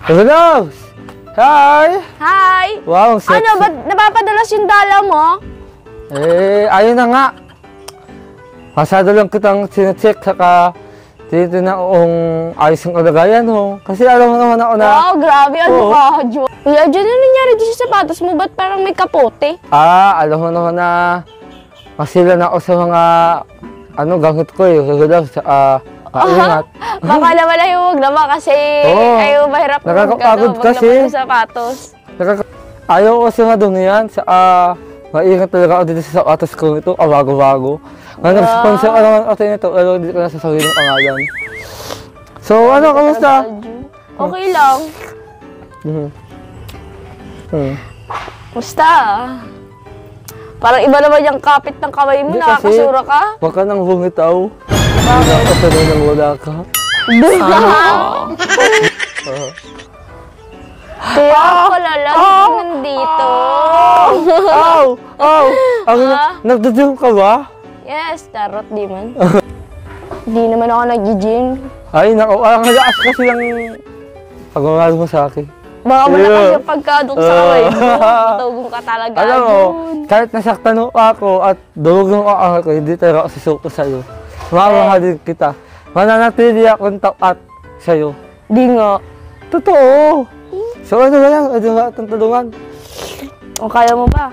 Hello! Hi! Hi! Wow, sexy. Ano, ba't napapadalas yung dala mo? Ayun na nga. Masado lang kitang sinecheck, saka dito na kung ayos yung kalagayan mo. Kasi alam mo naman ako na... Wow, grabe, ano Oo. ka, Jun? Kuya Jun, ano nangyari dito sa sapatos mo? Ba't parang may kapote? Alam mo naman na masila na ako sa mga gamit ko eh. Kaya maingat. Baka naman ay huwag naman kasi ayaw mahirap Nakakapagod kasi. maglaban ng sapatos. Ayaw ko kasi nga doon yan. Maingat talaga ako dito sa sapatos ko ito. Bago-bago. Nag-sponsor ka naman ako nito. Pero hindi ko na sasabihin ng pangalan. So, kamusta? Okay lang. Musta? Parang iba naman yung kapit ng kamay mo. Hindi kasi. Nakakasura ka? Huwag ka nang bumitaw. Hindi ako sanay nang wala ka. Kaya ako lalagi nandito. Nagda-gym ka ba? Yes, tarot di man. Di naman ako nag-gym. Ay, naku. Ang lakas kasi lang pagmamahal mo sa akin. Baka malakas yung pagkadok sa kamay mo. Matugong ka talaga. Alam mo, kahit nasaktan ako at dulog ako, hindi talaga ako susuko sa'yo. Mamahalin kita. Mananatili akong tapat sa'yo. Di nga. Totoo. So ano ba yan? Ano ba itong tulungan? O kaya mo ba?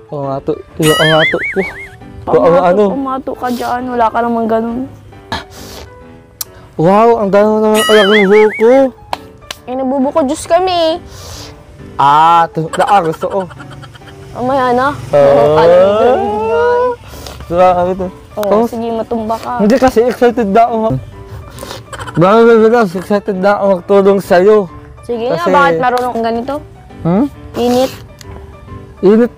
Pangato. Iyo pangato ko. Pumato ka dyan. Wala ka naman ganun. Wow, ang dami naman alam ng buko. Nabubuko Diyos kami. Gusto ko. Mamaya na. Grabe to. Sige, matumba ka. Hindi kasi excited na ako. Excited na ako magtulong sa'yo. Sige kasi... nga, bakit marunong kang ganito? Kinit. Init.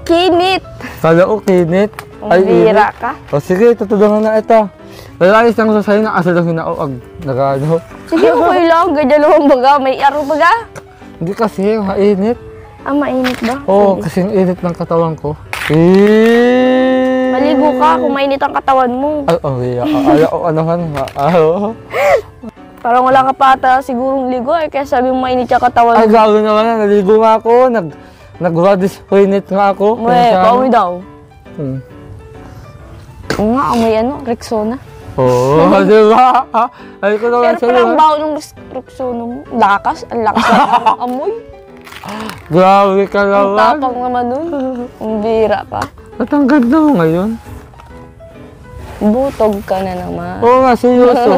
Kinit! Kala ko kinit. Ay, bira ka. O sige, tutulungan na ito. Lalayos lang sa sa'yo na asalangin na ako nagano. Sige, okay lang. Ganyan naman baga. May araw baga. Hindi kasi, mainit. Mainit ba? Oo, kasi ang init ng katawan ko. Maligo ka kung mainit ang katawan mo. Ayaw ko anahan. Parang wala ka pa ata sigurong ligo kaya sabi mo mainit yung katawan mo. Ay, gawin naman na. Naligo nga ako. Nag-body spray nga ako. Pauwi daw. Oo nga, may Rexona. Di ba? Ay ko naman pero parang baho ng Rexona mo. Ang lakas na amoy. Grabe ka naman. Ang tapang naman nun. Ang bira ka. At ang ganda mo ngayon. Butog ka na naman. Oo nga, seryoso.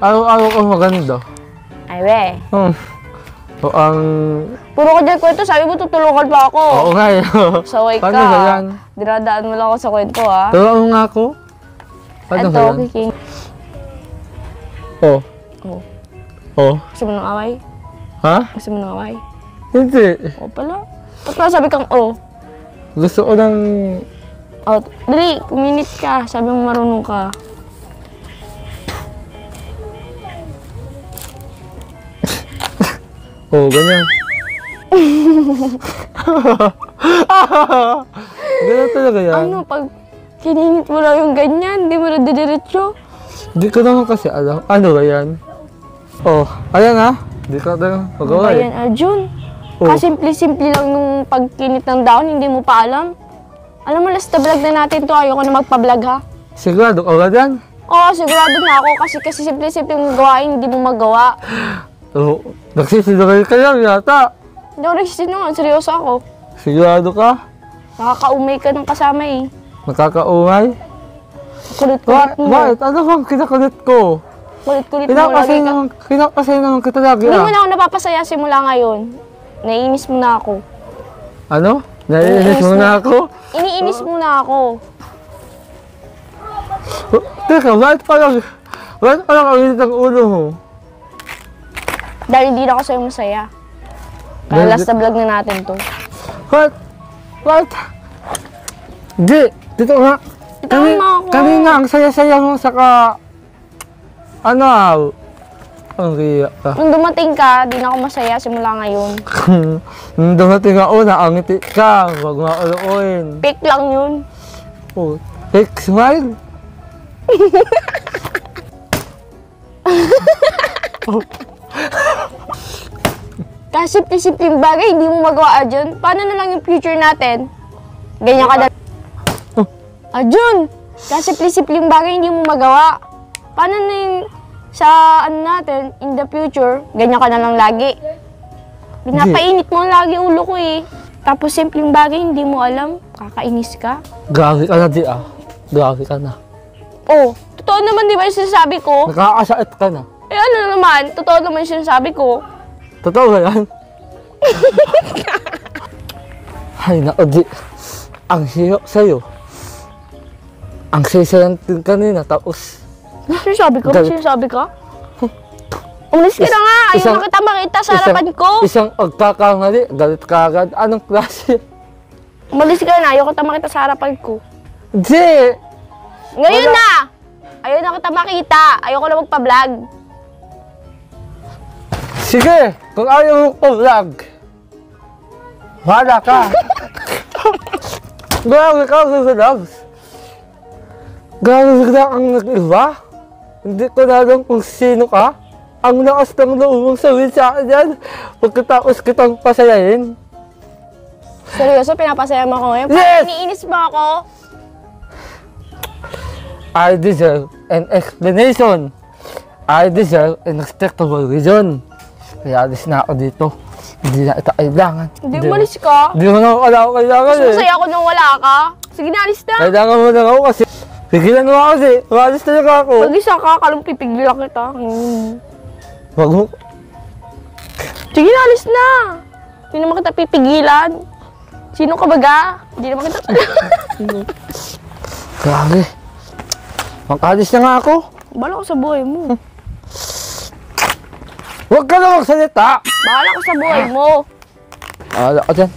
Araw-araw ka maganda. Ay, we. Puro ka dyan kwento, sabi mo tutulungan pa ako. Oo nga eh. Saway ka. Paano ba yan? Dinadaan mo lang ako sa kwento, ha? Tulungan mo nga ako. Paano ba yan? King. Gusto mo ng away? Ha? Gusto mo ng away? Hindi. Pala. Ba't nasabi kang Gusto ko ng... Dali, kuminit ka. Sabi mo marunong ka. Ganyan. Ganyan talaga yan. Pag kininit mo lang yung ganyan, hindi mo na didiretso. Hindi ko naman kasi alam. Ano ba yan? Ayan ha. Hindi ko na magawa Ayan, Arjun. Simple-simple lang nung pagkinit ng dahon, hindi mo pa alam. Alam mo, last na vlog na natin to, ayoko na magpa-vlog ha. Sigurado ka ba dyan? Oo, sigurado na ako kasi simple-simple yung gawain, hindi mo magawa. Nagsisinungaling ka lang yata. Hindi ako nagsisinungaling, seryoso ako. Sigurado ka? Nakakaumay ka ng kasama eh. Nakakaumay? Kulit-kulit mo. Bakit? Ano bang kinakulit ko? Kulit-kulit mo lagi ka. Kinakasay naman kita lagi Hindi mo na ako napapasaya simula ngayon. Naiinis mo na ako. Ano? Naiinis mo na ako? Iniinis mo na ako. Teka, bakit parang ang init ang ulo mo? Dahil hindi na ako sa'yo masaya. Kaya last na vlog na natin to. What? Di, dito nga. Kanina ang saya-saya mo saka... Ang riya ka. Nung dumating ka, di na ako masaya simula ngayon. Nung dumating ako, nakangiti ka. Huwag mo uluin. Fake lang yun. Fake smile? Kasi simple-simpleng bagay, hindi mo magawa, Arjun. Paano na lang yung future natin? Ganyan ka na. Arjun! Kasi simpleng bagay, hindi mo magawa. Paano na yung sa ano natin, in the future, ganyan ka na lang lagi. Pinapainit mo lagi ulo ko eh. Tapos simpleng bagay, hindi mo alam. Kakainis ka. Grabe ka na, di ah. Grabe ka na. Oh, totoo naman di ba yung sinasabi ko? Nakakasait ka na. Eh ano naman, totoo naman yung sinasabi ko. Totoo ba yan? Ay, nako, di. Ang hiyo sa'yo. Ang sisayantin kanina, tapos... Ano sinasabi ko? Ano sinasabi ka? Umalis ka na nga! Ayaw na kita makita sa harapan ko! Isang pagkakamali, galit ka agad. Anong klase? Umalis ka na! Ayaw kita makita sa harapan ko. Di! Ngayon na! Ayaw na kita makita! Ayaw ko na magpa-vlog. Sige! Kung ayaw mo pa-vlog, wala ka! Grabe ka sa vlogs! Grabe bigla kang nag-iba? Hindi ko na alam kung sino ka. Ang lakas ng loob mong sabihin sa akin yan. Pagkatapos kitang pasayahin. Seryoso, pinapasaya mo ako ngayon? Yes! Parang iniinis mo ako? I deserve an explanation. I deserve an acceptable reason. Kaya alis na ako dito. Hindi na ito kailangan. Hindi, umalis ka. Hindi mo na ako kailangan eh. Masaya ako nung wala ka. Sige na, alis na. Kailangan mo na ako kasi. Pigilan mo ako kasi. Umalis talaga ako. Mag-isa ka, kalong pipigilan kita. Wag mo. Sige na, alis na. Hindi naman kita pipigilan. Sino ka baga? Hindi naman kita... Grabe. Mag-alis na nga ako. Bahala ko sa buhay mo. Huwag ka na magsalita. Bahala ko sa buhay mo. Bahala ka dyan.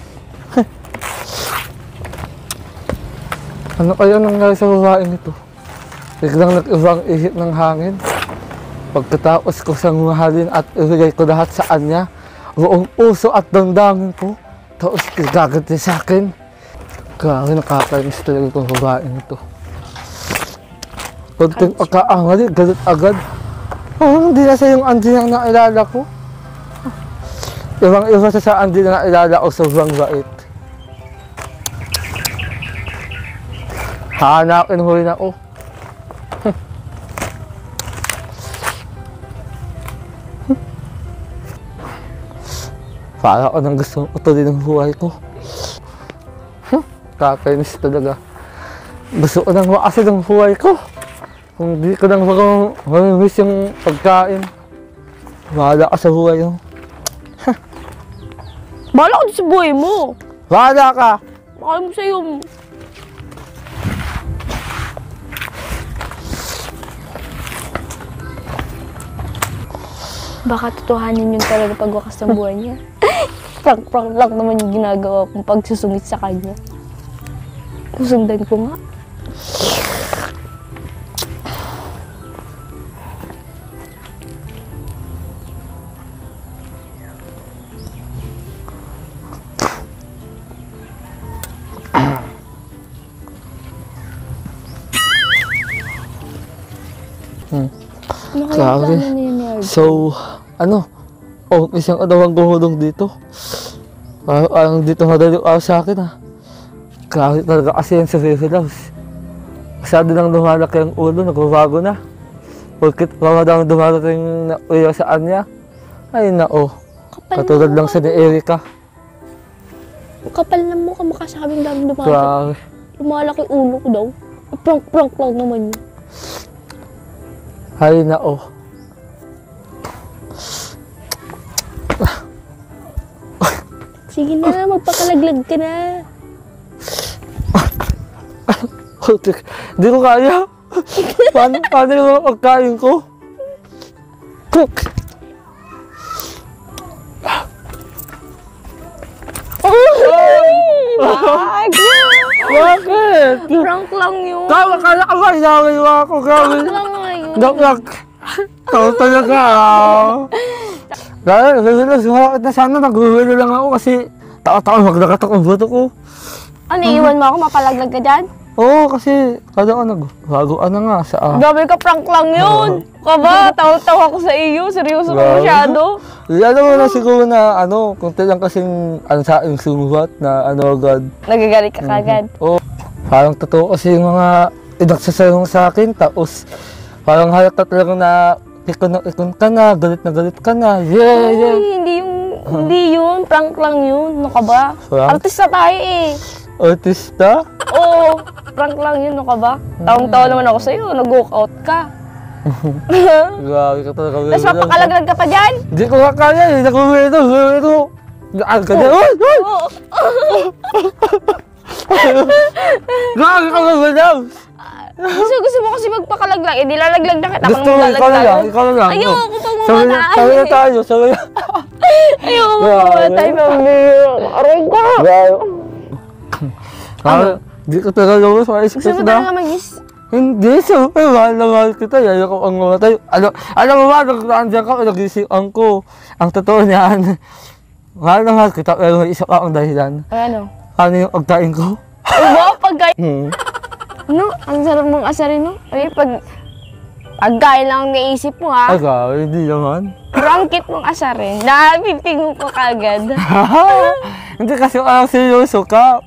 Ano kaya nangyari sa babaeng ito? Biglang nag-ibang ihip ng hangin. Pagkatapos ko siyang mahalin at ibigay ko lahat sa kanya, buong puso at damdamin ko, tapos gaganti sa akin. Grabe, nakakainis talaga itong babaeng ito. Kunting pagkaangali, galit agad. Oh, hindi na siya yung Andy na nailala ko. Ibang-iba sa Andy na nailala ko, sobrang bait. Hanapin huli na ako. Para ako nang gusto utuloy ng buhay ko. Kakainis talaga. Gusto ko nang makasin ng buhay ko. Kung di ko nang mamimiss yung pagkain. Bahala ka sa buhay mo. Bahala ko sa buhay mo. Bahala ka! Bahala mo sa'yo. Baka totohanin yun talaga pagwakas ng buhay niya. Prank-prank lang naman yung ginagawa kong pagsusungit sa kanya. Susundan ko nga. Ano kaya Grabe. plano niya ni Arjun? So, ano? Oh, isang adawang guhulong dito. Parang dito madali ako sa akin ah. Grabe talaga kasi yan sa Baby Loves. Masyado nang lumalaki ang ulo, nagbabago na. Pagkit mamadang dumarating na uya sa kanya. Ay nao, katulad lang sa ni Erika. Kapal na mo kamukha sa kaming dami dumating. Grabe. Lumalaki ulo ko daw. Prank-prank lang naman yun. Ay nao. Sige na, magpakalaglag ka na. Hindi ko kaya. Paano yung pagkain ko? Cook! Bakit? Prank lang yun. Kala ka ba? Inaway mo ako. Grabe. Prank lang nga yun. Gak. Ikaw talaga. Dahil, sumakit na sana. Nag-uwilo lang ako kasi tao-tao maglakatok ang buto ko. Ano, iwan mo ako? Mapalaglag ka dyan? Oo, kasi kada ka nagbagoan na nga sa... Gabi ka, prank lang yun. Ka ba? Tawa-tawa ko sa iyo. Seryoso ka Grabe. masyado. Alam mo na siguro na kunti lang kasing sa aking sumuhat na agad. Nagagalit ka kagad. Oo. Parang totoo kasi yung mga inaksasalong sa akin, tapos parang halata talaga na ikon ka na galit ka na. Yeah, yeah. Ay, hindi yun. Prank lang yun. Ano ka ba? Prank? Artista tayo eh. Artista? Oo, prank lang yun. Ano ka ba? Tawang-tawa naman ako sa'yo. Nag-walk-out ka. Grabe ka talaga. Tapos mapakalaglag ka pa dyan? Hindi ko nga kaya eh. Nakuwento. Gaan ka dyan. Uy! Uy! Oo. Grabe ka magalaw. Gusto mo kasi magpakalaglag. Eh, nilalaglag na kita. Gusto mo, ikaw na lang. Ayoko pag Sabay mamatay. na tayo. Ayoko pag mamatay. Aray ko. Hindi ko talaga gawin sa isip Gusto mo talaga mag-is? Hindi, siyempre, mahal na mahal kita. Yaya ko ang mamatay. Alam mo ba, nandiyan ka, nag-isipan ko. Ang totoo niyan, mahal na mahal kita, pero may isa ka ang dahilan. Ay, ano? Ano yung pagkain ko? Ay, wow, pagkain. Hmm. Ang sarap mong asarin, no? Ay, pagkain lang ang naisip mo, ha? Ay, hindi naman. Prangkit mong asarin. Nabibingo ko kagad. Hindi kasi seryoso ka.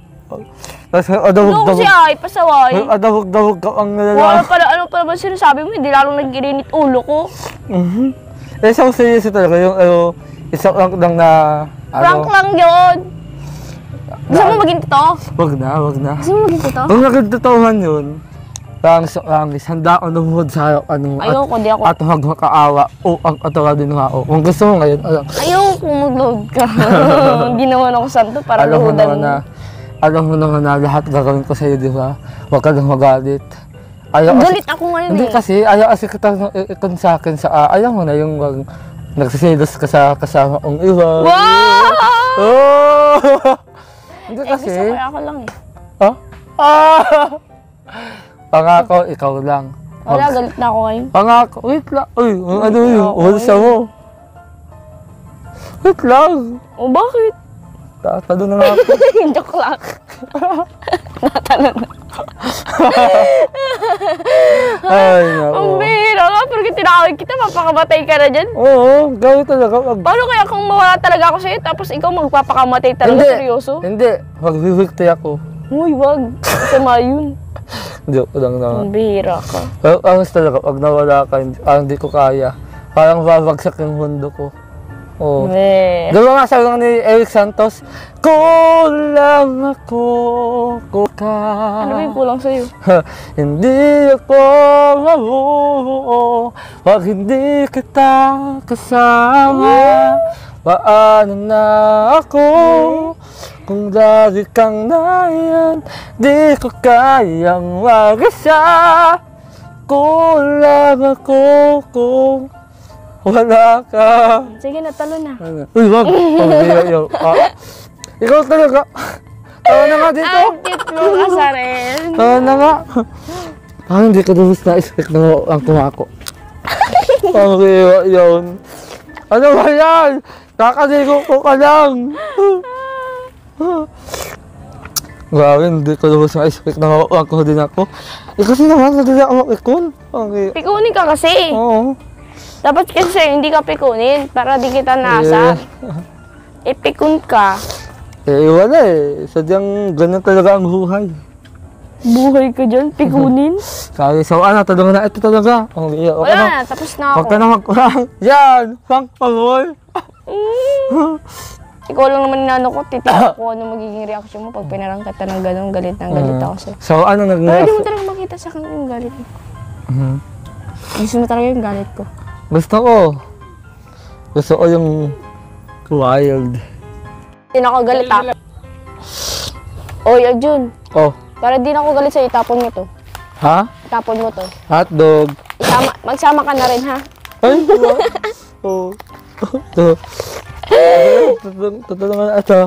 Tapos Ano kasi ay, pasaway. adawag ka ang Wala nalalaki. pala, ano pa naman sinasabi mo, hindi lalong nag-irinit ulo ko. Eh, isang seryoso talaga yung isang lang na Prank lang yun. Gusto mo maging totoo? Wag na. Gusto mo maging totoo? Kung nagtatotohan yun, rangis, handa ako lumuhod sa Ayoko, di ako. at huwag makaawa o ang atawa din nga o. Kung gusto mo ngayon, Ayoko mag-load ka. Hindi naman ako santo para alam mo loadan naman mo. na, lahat gagawin ko sa'yo, di ba? Huwag ka nang magalit. Galit ako ngayon Hindi eh. kasi, ayaw kasi kita ikon sa akin ayaw mo na yung nagsisilos ka sa kasama kong iba. Wow! Oh! Hindi Eh, kasi. gusto ko ako lang eh. Ha? Pangako, ikaw lang. Wala, galit na ako ngayon. Pangako, wait lang. Uy, ano yun? ako Ulsa mo. Wait lang. O bakit? Tatalo na nga ako. Joke lang. Natanong na. Ay, Ang nako. bihira nga, pero tinawag kita, mapakamatay ka na dyan. Oo, gawin talaga. Paano kaya kung mawala talaga ako sa'yo, tapos ikaw magpapakamatay talaga, seryoso? Hindi. Mag-victory ako. Uy, wag. Masama yun. Joke lang naman. Ang bihira ka. Pero angas talaga, pag nawala ka, hindi ko kaya. Parang babagsak yung mundo ko. Oo. Meh. Diba nga sabi nga ni Eric Santos, kulang ako, ka. Ano ba yung kulang sa'yo? Hindi ako mabuo pag hindi kita kasama. Paano na ako kung lagi kang naiyan, di ko kayang mag-isa. Kulang ako kung wala ka. Sige, natalo na. Uy, wag. Ikaw talaga. Tawa na nga dito. Ang cute mo, asarin. Tawa na nga. Hindi ko dubos na expect na ang kumako. Okay, yun. Ano ba yan? Kakaligo ko ka lang. Grabe, hindi ko dubos na expect na ako din ako. Kasi naman, nadali ako makikon. Okay. Pikunin ka kasi. Oo. Dapat kasi hindi ka pikunin para di kita nasa. Ipikun ka. Wala eh. Sadyang ganun talaga ang buhay. Buhay ka dyan, pikunin. Kaya so talaga na ito talaga. Wala na, tapos na ako. Huwag ka na magkurang. Yan! Pang pangol! Ikaw lang naman inano ko, titignan ko ano magiging reaction mo pag pinarang ka ng gano'n, galit na galit ako sa'yo. So ano Pero di mo talaga makita sa akin yung galit mo. Gusto mo talaga yung galit ko. Gusto ko yung wild. Di na ako galit ha. Oy, Arjun. Oh. Para di na ako galit sa'yo, itapon mo to. Ha? Itapon mo to. Hotdog. Magsama ka na rin ha. Ay, oh. Totoo naman ito.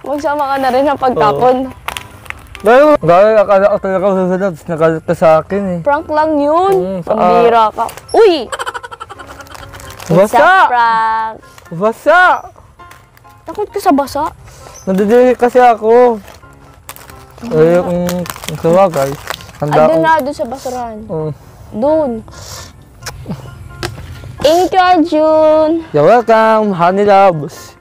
Magsama ka na rin ha pagtapon. Dahil akala ko talaga susunod, tapos nagalit ka sa akin eh. Prank lang yun. sa- Pambira ka. Uy! It's a Basa! prank. Basa! Takot ka sa basa? Nadidiri kasi ako. Kung tawagay. Doon na, doon sa basurahan. Doon. Thank you, Arjun. You're welcome, honey loves.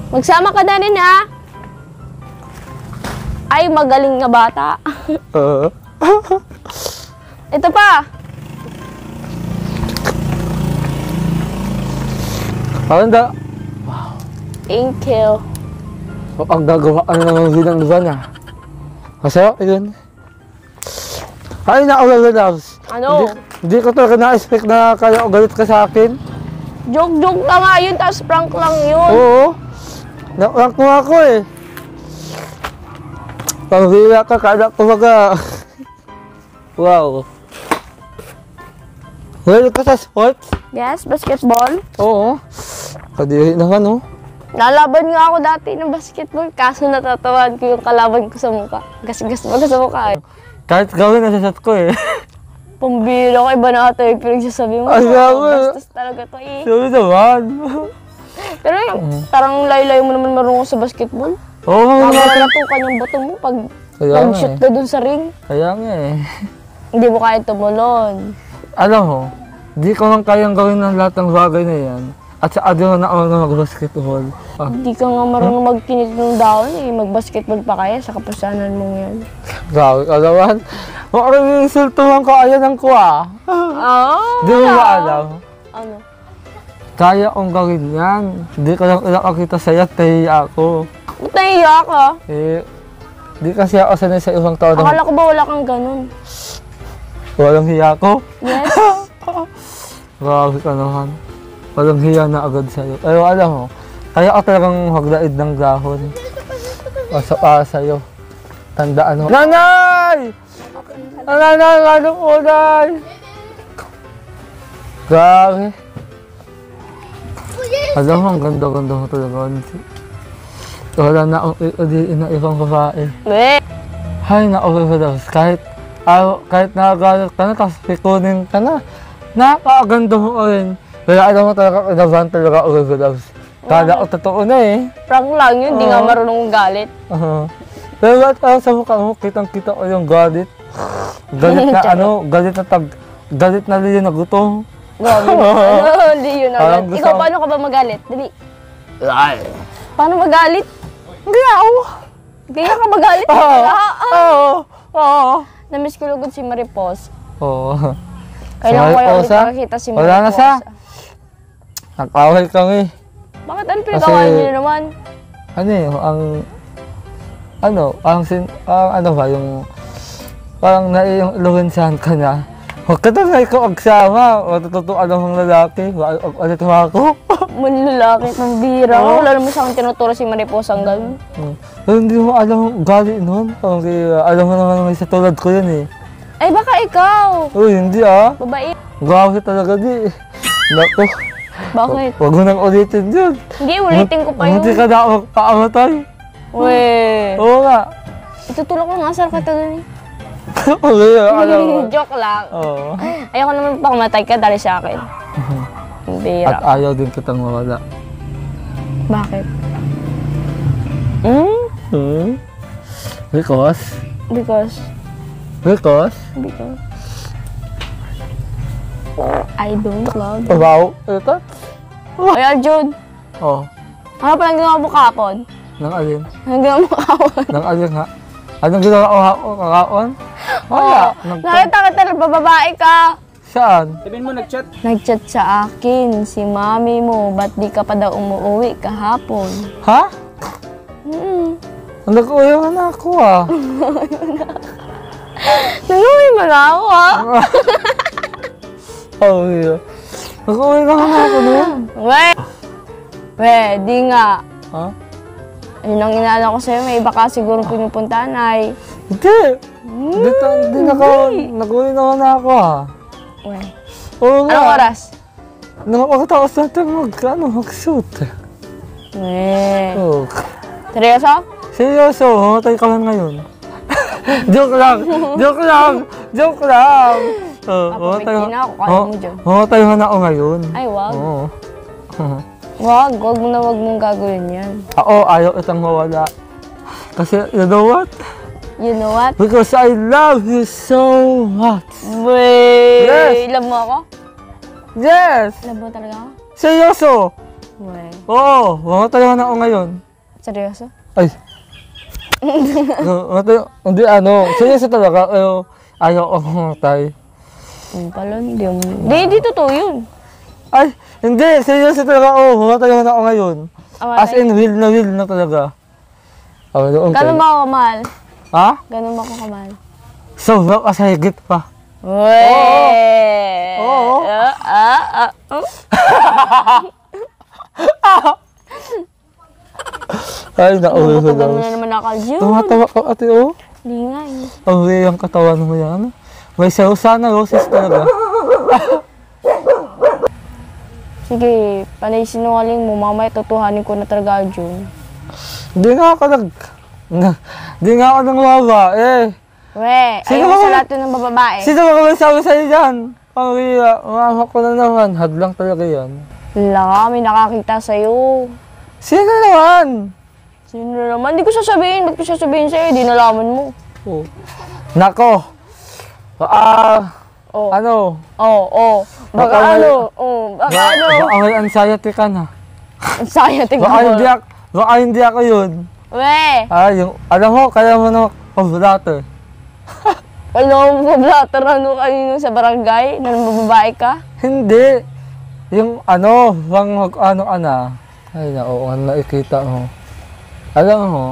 Magsama ka na rin, ha? Ay, magaling nga bata. Ito pa. Parang da, Thank you. ang gagawa ka na naman bilang luban ah. Masaya, yun. Ay, naulala loves. Ano? Hindi ko talaga na-expect na kaya galit ka sa akin. Joke-joke lang nga yun, tapos prank lang yun. Oo. Na-rank mo ako eh. Pag-hila ka, kada ko baga. Wow. Well ka sa sports? Yes, basketball. Oo. Kadiri naman oh. Lalaban nga ako dati ng basketball, kaso natatawan ko yung kalaban ko sa mukha. Gas-gas baga sa mukha eh. Kahit gawin nasasat ko eh. Pambira ko, iba na ata yung pinagsasabi mo. Ay, grabe. Bastos talaga to eh. Sabi naman. Pero yung parang layo-layo mo naman marunong sa basketball. Oo, nga naman. Magalatukan yung bato mo pag Kaya nga nag-shoot eh. ka dun sa ring. Kaya nga eh. Hindi mo kaya tumulon. Alam mo, di ko lang kayang gawin ng lahat ng bagay na yan. At sa adyo na ako na mag-basketball. Ah, Hindi ka nga marunong magkinit ng daon eh. Mag-basketball pa kaya sa kapusanan mong yan. grabe ka naman. Maraming yung insultuhan ko, ayan ang kuha. Di mo ba alam? Ano? Kaya kong gawin yan. Hindi ko lang nakakita sa'yo, tahiya ako. Nahiya ka. Eh, di kasi ako sanay sa ibang tao na Akala ko ba wala kang ganun? walang hiya ko. Yes. Grabe ka naman. Walang hiya na agad sa'yo. Pero alam mo, kaya ako talagang magdaid ng dahon. Para sa'yo. Tandaan mo. Nanay! Nanay! Ano po, Nay? Grabe. Alam mo, ang ganda-ganda mo talaga. Wala na akong iudiin na ibang babae. Weh. Hay, na-overdose. Kahit nakagalit ka na, tapos pikunin ka na. Napakaganda mo rin. Pero alam mo talaga, inabahan talaga overdose. Kala ko totoo na eh. Prank lang yun, di nga marunong galit. Pero ba't sa mukha mo, kitang-kita ko yung galit. Galit na galit na liyo na gutom. Grabe. Ano, hindi yun Parang agad. gusto Ikaw, ko- paano ka ba magalit? Dali. Ay! Paano magalit? Hindi ako! Ganyan ka magalit? Oo! Namiss ko lugod si Maripos. Oo. Kailangan ko yung ulit Mariposa? makakita si Maripos. Wala na siya. Nag-away kami. Bakit ano pinagawa niyo naman? Ano eh, ano ba, yung parang naiiluwensahan ka na. Huwag ka na ikaw agsama, matututuan ng mga lalaki, ulit mo ako. Manlalaki ng bira. Wala naman sa akin tinuturo si Maripos ang gano'n. Pero hindi mo alam ang ugali nun, parang alam mo naman may sa tulad ko yun eh. Ay, baka ikaw. Uy, hindi ah, Babae. grabe talaga di. Naku, Bakit? huwag mo nang ulitin yun. Hindi, ulitin ko pa yun. Hindi ka na magpaamatay. Weh. Oo nga. Itutulak ko nga asar ka to dun eh. Okay, alam mo. Joke lang. Oo. Ayoko naman pakamatay ka dahil sa akin. Ang At bira. ayaw din kitang mawala. Bakit? Because? Because I don't love you. Wow, ito? Ay, Arjun. Oh, Ano pa lang ginawa mo kahapon? nang alin? Ano ginawa mo kahapon? Nang alin nga? Anong ginawa ko kakaon? Wala. Nakita kita na bababae ka. Saan? Nag-chat sa akin si mami mo, ba't di ka pa daw umuwi kahapon? Ha? Mm. Nag-uyaw na ako ah. Nag-uwi mo na ako ah. Oh, yeah. Nag-uwi na ako noon. Di nga. Ha? Yun ang inaalam ko sa'yo, may iba ka siguro pinupuntahan ay. Hindi. Hindi nag-uwi na ako ah. Weh. Oo nga. Anong oras? Nung pagkatapos natin mag-shoot. Oh. Seryoso? Seryoso, mamatay ka lang ngayon. Joke lang! Joke lang! Joke lang! Papamigay na ako, kaya mo dyan. Mamatay mo na ako ngayon. Ay, wag. Oo. Wag mong gagawin yan. Ako, ayaw itang mawala. Kasi, you know what? You know what? Because I love you so much. Wey! Yes. Love mo ako? Yes! Love mo talaga ako? Seryoso! Wey. Oo, mamatayan na ako ngayon. Seryoso? Ay. Hindi seryoso talaga. Ayaw ako mamatay. Pala, hindi totoo yun. Ay, hindi, seryoso talaga. Mamatayan na ako ngayon. As in, will na talaga. Gano'n ba ako kamahal? Ha? Gano'n ba ako kamahal? Sobrang kasahigit pa. Wey! Oo. Ay, nauwi ko Matagal daw. mo na naman nakal-June. Tumatawa ka ate, Hindi nga eh. Ang ang katawan mo yan. May sana roses talaga. Sige, panay sinungaling mo. Mamaya tutuhanin ko na talaga, June. Hindi nga ako Hindi nga ako nangwawa We, Sino ayaw ko ba- sa lahat ng bababae. Sino ba kami sabi sa'yo dyan? Pamilya, umamak ko na naman. Hadlang talaga yan. Wala, may nakakita sa'yo. Sino naman? Sino naman? Hindi ko sasabihin. Ba't ko sasabihin sa'yo? Di nalaman mo. Oh. Nako. Oh. Ano? Baka Baka ano? Baka ano? Baka may anxiety ka na. Ang saya, tingnan Baka mo. hindi ako yun. We, Alam mo, kaya mo na pabulato. alam mo, blatter kanino sa barangay? Na bababae ka? Hindi. Yung Ay, nakikita mo. Alam mo,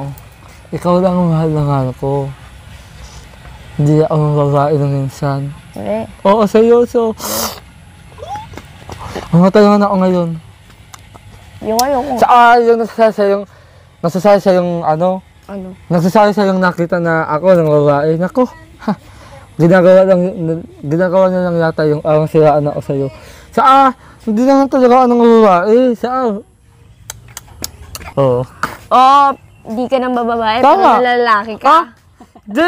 ikaw lang ang mahal na mahal ko. Hindi ako mababae ng minsan. We, Oo, seryoso. Mamatay na ako ngayon. yung ayoko. Yung nasasabi sa yung Ano? nagsasabi sa yung nakita na ako ng babae. Nako, ginagawa na lang yata yung siraan ako sa'yo. Hindi naman talaga ako ng babae. Oo. Di ka nang bababae, Tama. pero lalaki ka. Di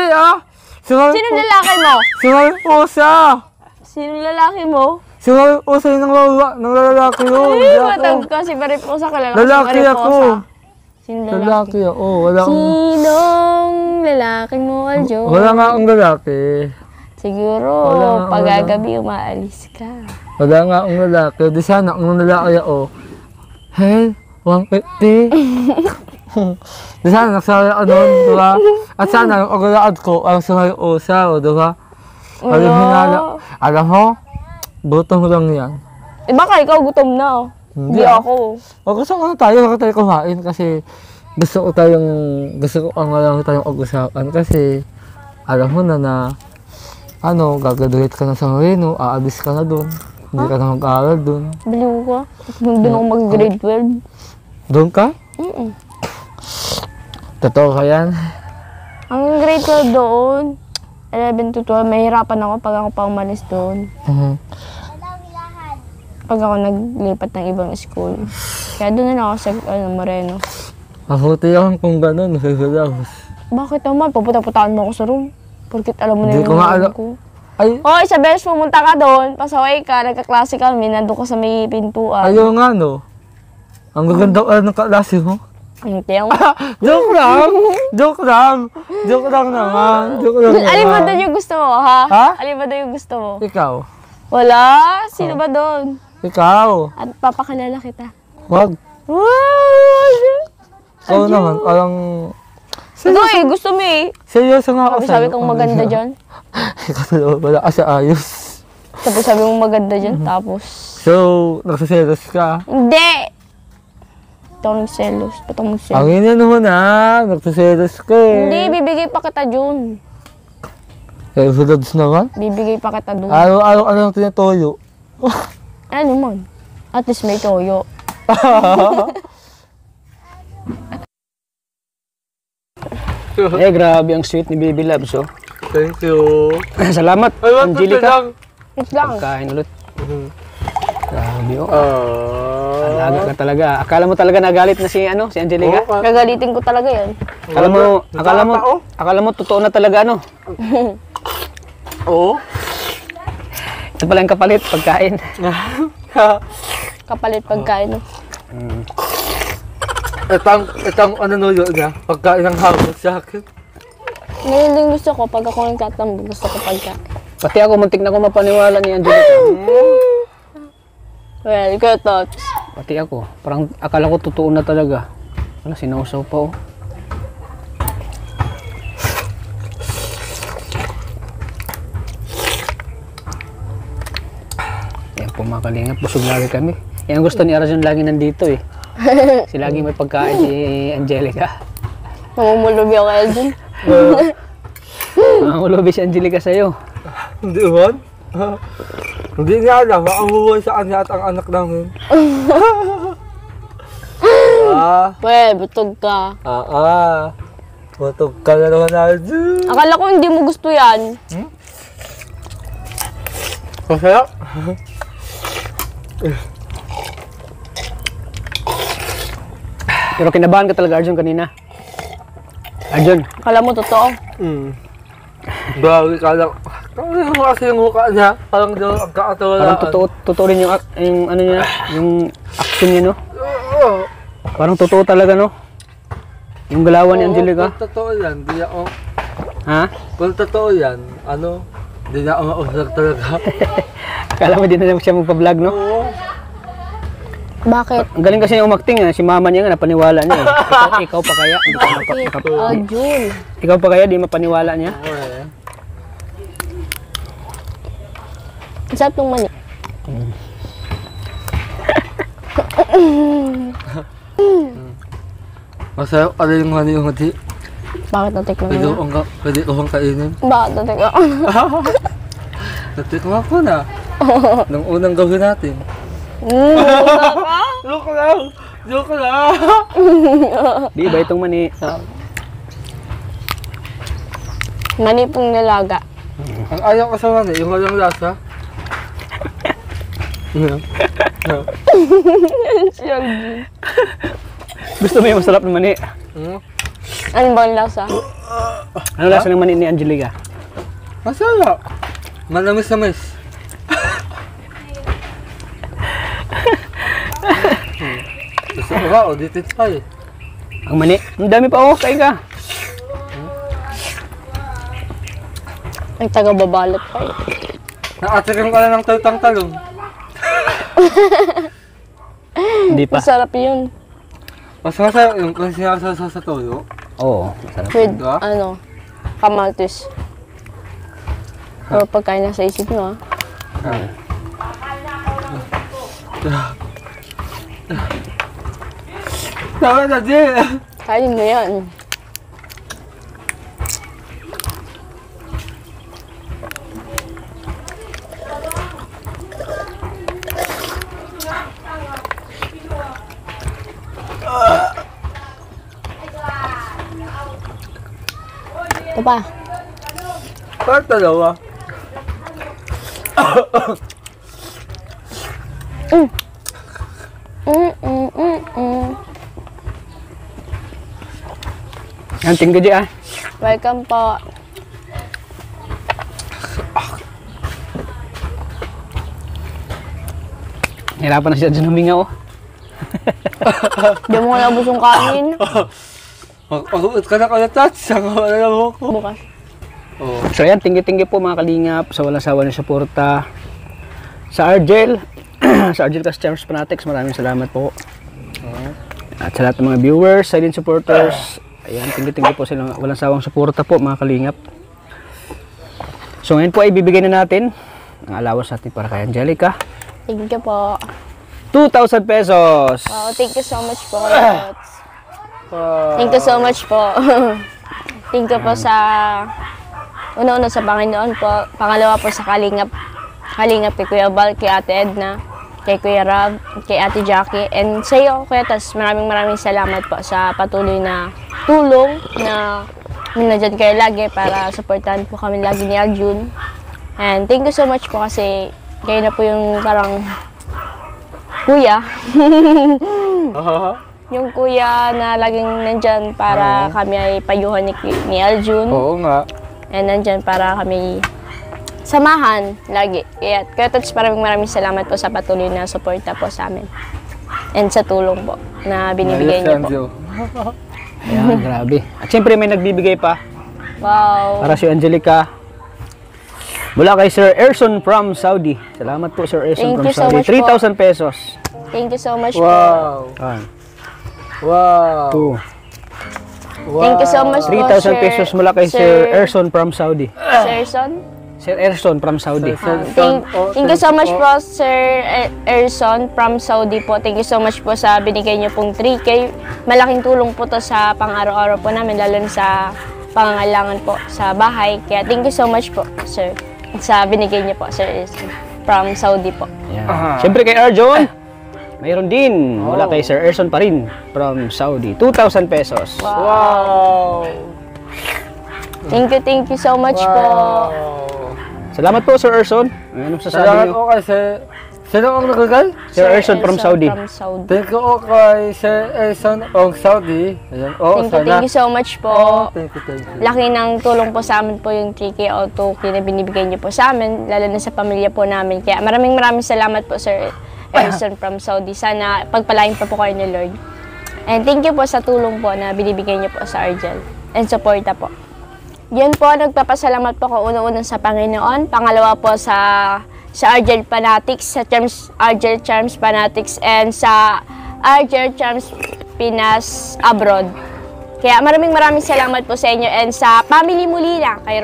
Sino lalaki mo? Sumali po siya. Sino lalaki mo? Sumali po siya ng lalaki yun. Ay, matag ka si Mariposa, kilala ko si Lalaki Mariposa. ako. Sino lalaki? Lalaki ako. Wala Sinong lalaki mo, Aljo? Wala nga akong lalaki. Siguro, Wala nga, pagagabi umaalis ka. Wala nga akong lalaki. Di sana akong lalaki ako. Hey, 150. Di sana nagsabi ako noon, diba? At sana yung agalaad ko ang sumali usa, diba? Alam mo, gutom lang yan. Baka ikaw gutom na. Hindi ako. Gusto ko na tayo kumain kasi gusto ko ang alam tayong pag-usapan kasi alam mo na gagaduhit ka na sa Marino, aalis ka na doon. Hindi ka na mag-aaral doon. Baliw ka. Doon ako mag-grade 12. Doon ka? Totoo ka yan? Ang grade 12 doon, 11 to 12, mahirapan ako pag ako pa umalis doon. Pag ako naglipat ng ibang school. Kaya doon na ako sa Moreno. Mabuti yan kung gano'n, nasisilabos. Bakit naman? Pupunta-putaan mo ako sa room. Porkit alam mo na Hindi yung ko nga room alam. ko. Ay, Sa beses pumunta ka doon, pasaway ka, nagkaklase kami, nandun ka sa may pintuan. ayaw nga no. Ang gaganda ng kaklase mo. Ang tiyang. Joke lang! Joke lang! Joke lang naman. Joke lang naman. Alin ba doon yung gusto mo, ha? Ha? Alin ba doon yung gusto mo? Ikaw. Wala. Sino ba doon? Ikaw. At papakilala kita. Wag. Wow! Ikaw naman. Parang... Ito gusto mo eh. Seryoso nga ako Sabi kong maganda dyan. Ikaw talaga wala ka sa ayos. Tapos sabi mong maganda dyan, tapos... So, nagsaselos ka. Hindi! Ito ako nagselos. Ba't ako nagselos? Ang ina naman nagsaselos ka eh. Hindi, bibigay pa kita dyan. Eh, sulods naman. Bibigay pa kita dun. Araw-araw ka lang tinatoyo. Ano man? At least may toyo. Grabe ang sweet ni Baby Loves, oh. Thank you. Salamat, Angelica. Wait lang. Kain ulit. Grabe, oh. Alaga ka talaga. Akala mo talaga nagalit na si Angelica? Gagalitin ko talaga yan. Akala mo totoo na talaga, Oo. Ito pala yung kapalit, pagkain. Kapalit pagkain. Itang nuyo niya, pagkain ng hapon sa akin. Ngayon din gusto ko, pag ako nagtatambo, gusto ko pagkain. Pati ako, muntik na ako mapaniwala ni Angelica. Well, good thoughts. Pati ako. Parang akala ko totoo na talaga. Wala, sinausaw pa oh. Yan po mga kalingap, busog lagi kami. Yan ang gusto ni Arjun lagi nandito eh. Si lagi may pagkain si Angelica. Namumulubi ako kaya dun. Nangangulobi si Angelica sa'yo. Hindi man. Hindi niya alam, ang buhay sa kanya at ang anak namin. Well, butog ka. Butog ka na naman, Arjun. Akala ko hindi mo gusto yan. Masarap. Pero kinabahan ka talaga, Arjun, kanina. Arjun. Akala mo totoo. Grabe ka lang. Kaya mo kasi yung mukha niya. Parang doon ang kaatawalaan. Parang totoo rin yung ano niya, yung action niya, no? Oo. Parang totoo talaga, no? Yung galawan ni Angelica. Kung totoo yan, di ako... Ha? Kung totoo yan, di na ako mausap talaga. Akala mo din na siya magpa-vlog, no? Oo. Bakit? Ang galing kasi yung umakting, si mama niya nga napaniwala niya eh. Ikaw pa kaya? Hindi ka Jun. ikaw pa kaya di mapaniwala niya? Ang sarap ng mani. Masarap pala yung mani yung hati. Bakit natikman mo na? Pwede ko kang kainin. Bakit natikman mo na? Natikman ko na. Nung unang gawin natin. Joke lang! Joke lang! Di ba itong mani? Mani pong nilaga. Ang ayaw ko sa mani, yung walang lasa. Gusto mo yung masarap na mani? Ano bang lasa? Ano lasa ng mani ni Angelica? Masarap! Manamis-namis. Gusto ko ba? Audited tayo. Ang mani? Ang dami pa oh, kain ka. Ay, taga-babalot pa eh. Nakatikim ka na ng talong. Hindi pa. Masarap yun. Mas masarap yung kung sinasasa sa toyo. Oo, masarap. With, Diba? kamatis. Pero pagkain na sa isip nyo, Tama na, Jill! kainin mo yan. Ito pa. Bakit dalawa? Anting ka di ah. Welcome po. Hirapan na siya dyan huminga oh. Di mo na busong kanin. Mag-uut ka na kaya, Tats. Saka wala na mo ko. Bukas. Oh. So yan, tinggi-tinggi po mga kalingap sa walang sawa ng suporta. Sa Argel, sa Argel Customs Fanatics, maraming salamat po. At sa lahat ng mga viewers, silent supporters, ayan, tinggi-tinggi po sila, walang sawang suporta po mga kalingap. So ngayon po ay bibigay na natin ang allowance natin para kay Angelica. Thank you po. 2,000 pesos! Wow, thank you so much po. Thank you so much po. Thank you po sa una-una sa Panginoon po. Pangalawa po sa Kalingap. Kalingap kay Kuya Bal, kay Ate Edna, kay Kuya Rab, kay Ate Jackie, and sa iyo, Kuya Tas, maraming salamat po sa patuloy na tulong na nandiyan kayo lagi para supportahan po kami lagi ni Arjun. And thank you so much po kasi kayo na po yung parang kuya. Yung kuya na laging nandyan para kami ay payuhan ni Arjun. Oo nga. And nandyan para kami samahan lagi. Kaya Tots, maraming salamat po sa patuloy na suporta po sa amin. And sa tulong po na binibigay niyo po. Ayan, grabe. At syempre may nagbibigay pa. Wow. Para si Angelica. Mula kay Sir Erson from Saudi. Salamat po, Sir Erson Thank from you so Saudi. much po. 3,000 pesos. Thank you so much po. Wow. Ayan. Wow. 2. Thank you so much po, 3,000 pesos mula kay Sir Erson from Saudi. Sir Sir Erson from Saudi. Thank you so much po, Sir Erson from Saudi po. Thank you so much po sa binigay niyo pong 3K. Malaking tulong po to sa pang-araw-araw po namin, lalo na sa pangangailangan po sa bahay. Kaya thank you so much po, sir, sa binigay niyo po, Sir Erson from Saudi po. Ayan. Siyempre kay Arjon, mayroon din mula kay Sir Erson pa rin from Saudi. 2,000 pesos. Wow. Thank you so much po. Salamat po, Sir Erson. Anong sasabi Salamat niyo? po kay Sino ang naglagay? Sir Erson from Saudi. Thank you po kay Sir Erson from Saudi. Ayan, Thank you so much po. Thank you. Laki ng tulong po sa amin po yung 3K o 2K na binibigay niyo po sa amin, lalo na sa pamilya po namin. Kaya maraming salamat po, Sir Erson from Saudi. Sana pagpalain pa po kayo ni Lord. And thank you po sa tulong po na binibigay niyo po sa Argel and suporta po. Yun po, nagpapasalamat po ko una-una sa Panginoon. Pangalawa po sa Argel Fanatics, sa Argel Charms Fanatics, and sa Argel Charms Pinas Abroad. Kaya maraming salamat po sa inyo and sa Family Molina, kay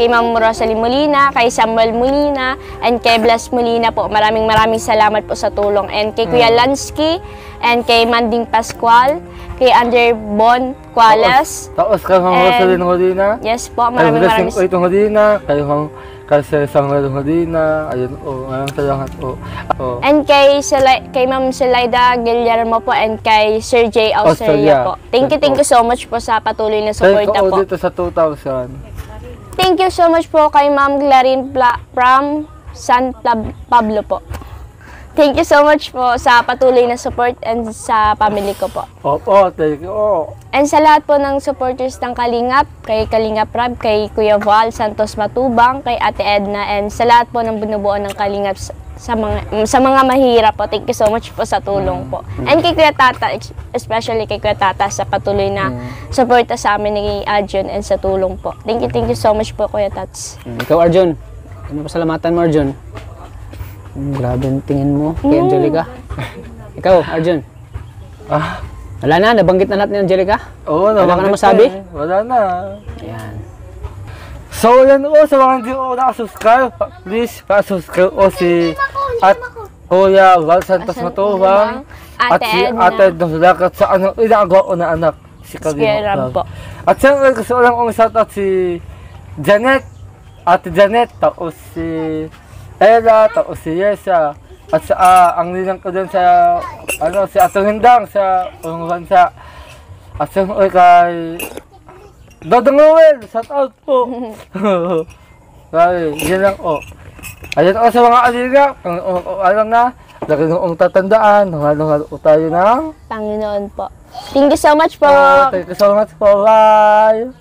Ma'am Rosalyn Molina, kay Samuel Molina, and kay Blas Molina po. Maraming salamat po sa tulong. And kay Kuya Lansky, and kay Manding Pascual, kay Andre Bon Cuales. Tapos kay Ma'am Rosalyn Molina. Yes po, maraming Ito Molina, kay Samuel Molina. Ayun maraming salamat po. And kay Ma'am Selaida Guillermo po, and kay Sir J. Australia po. Thank you so much po sa patuloy na suporta po. Dito sa 2,000. Thank you so much po kay Ma'am Clarin from San Pablo po. Thank you so much po sa patuloy na support and sa family ko po. Thank you. And sa lahat po ng supporters ng Kalingap, kay Kalingap Rab, kay Kuya Val Santos Matubang, kay Ate Edna, and sa lahat po ng binubuo ng Kalingap sa mga mahirap po. Thank you so much po sa tulong po. And kay Kuya Tata, especially kay Kuya Tata sa patuloy na suporta sa amin ni Arjun and sa tulong po. Thank you so much po, Kuya Tats. Ikaw, Arjon. Ano pasalamatan mo, Arjon? Grabe ang tingin mo kay Angelica. Ikaw, Arjon. Wala na, nabanggit na natin ni Angelica. Wala ka na masabi? Wala na. Ayan. So yan sa mga hindi nakasubscribe, please pa-subscribe si Kuya Val Santos Matubang at si Ate Edna sa inagawa ko na anak, si Kalingap po. At siyempre gusto ko lang shoutout si Janet, Ate Janet, tapos si Ella, tapos si Yesa, at sa ang nilang ko dun sa si Atong Hindang sa bansa. At sa kay Dodong Noel, shout out po. Sorry, yun lang Ayan sa mga aliga, alam na, lagi nung tatandaan, halo tayo ng Panginoon po. Thank you so much po. Thank you so much po, bye.